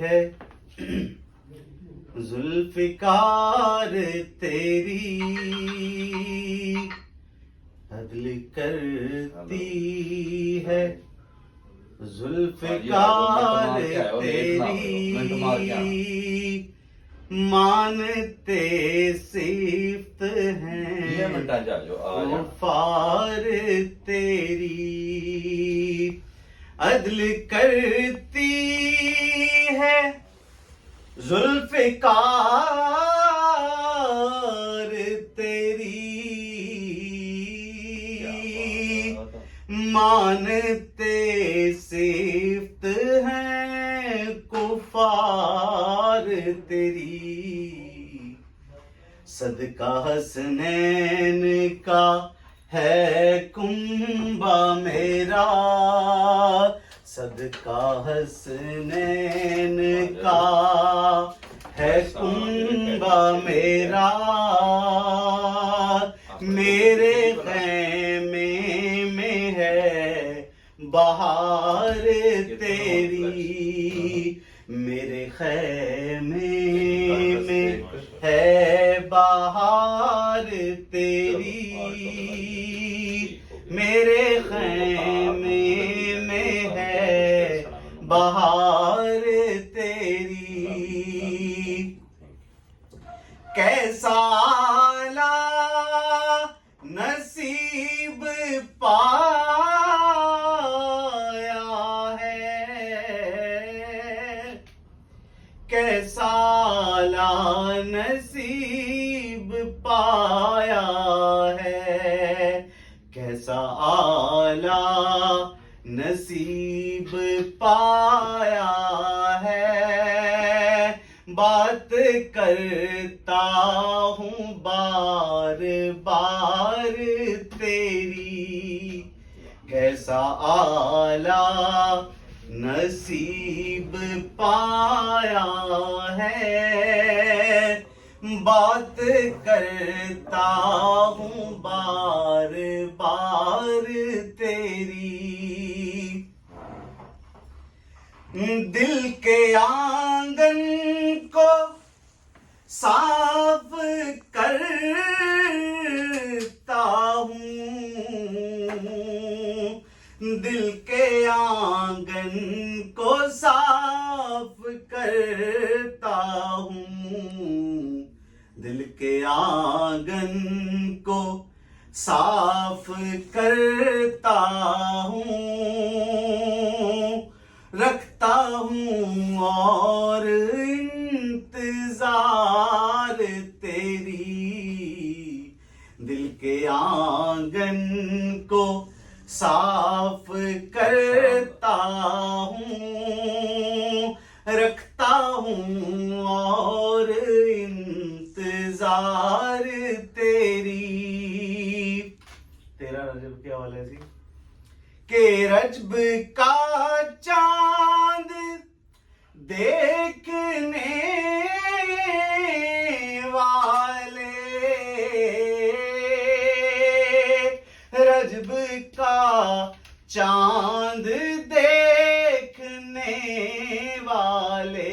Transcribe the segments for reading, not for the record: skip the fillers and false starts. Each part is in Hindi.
है जुल्फ़िकार तेरी अदल करती है जुल्फ़िकार तेरी मानते सिफ्त हैं गुफ़ार तेरी अदल करती है जुल्फ़िकार तेरी मानते सिफ्त हैं कुफ़ार तेरी सदका हसनैन का है कुंबा मेरा सदका हसनैन का है कुंबा मेरा मेरे खैमे में है बहार तेरी मेरे खैमे में है बहार तेरी मेरे खैमे में है बहार तेरी कैसा आला नसीब पाया है कैसा आला नसीब पाया है कैसा आला नसीब पाया है बात करता हूँ बार बार तेरी कैसा आला नसीब पाया है बात करता हूँ बार बार तेरी दिल के आंगन को साफ करता हूँ दिल के आंगन को साफ करता हूँ दिल के आंगन को साफ करता हूँ रखता हूँ और इंतजार तेरी दिल के आंगन को साफ करता हूँ रखता हूँ और इंतजार तेरी तेरा रजब क्या वाला है जी के रजब का चांद देखने वाले रजब का चांद देखने वाले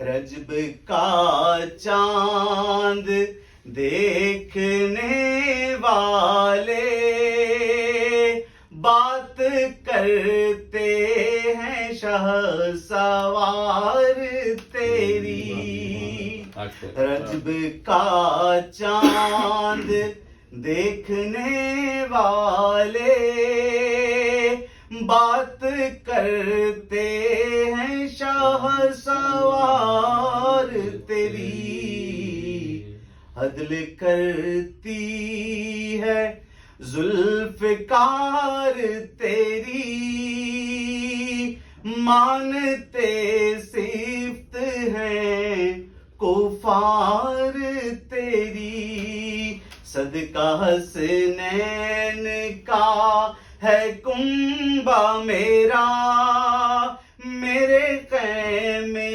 रजब का चांद देखने वाले बात करते हैं शहसवार तेरी रजब का चांद देखने वाले बात करते हैं शहसवार तेरी अदल करती है जुल्फ़िकार तेरी मानते सिफ्त हैं कुफ़ार तेरी सदका हसनैन का है कुंबा मेरा मेरे क़ैमे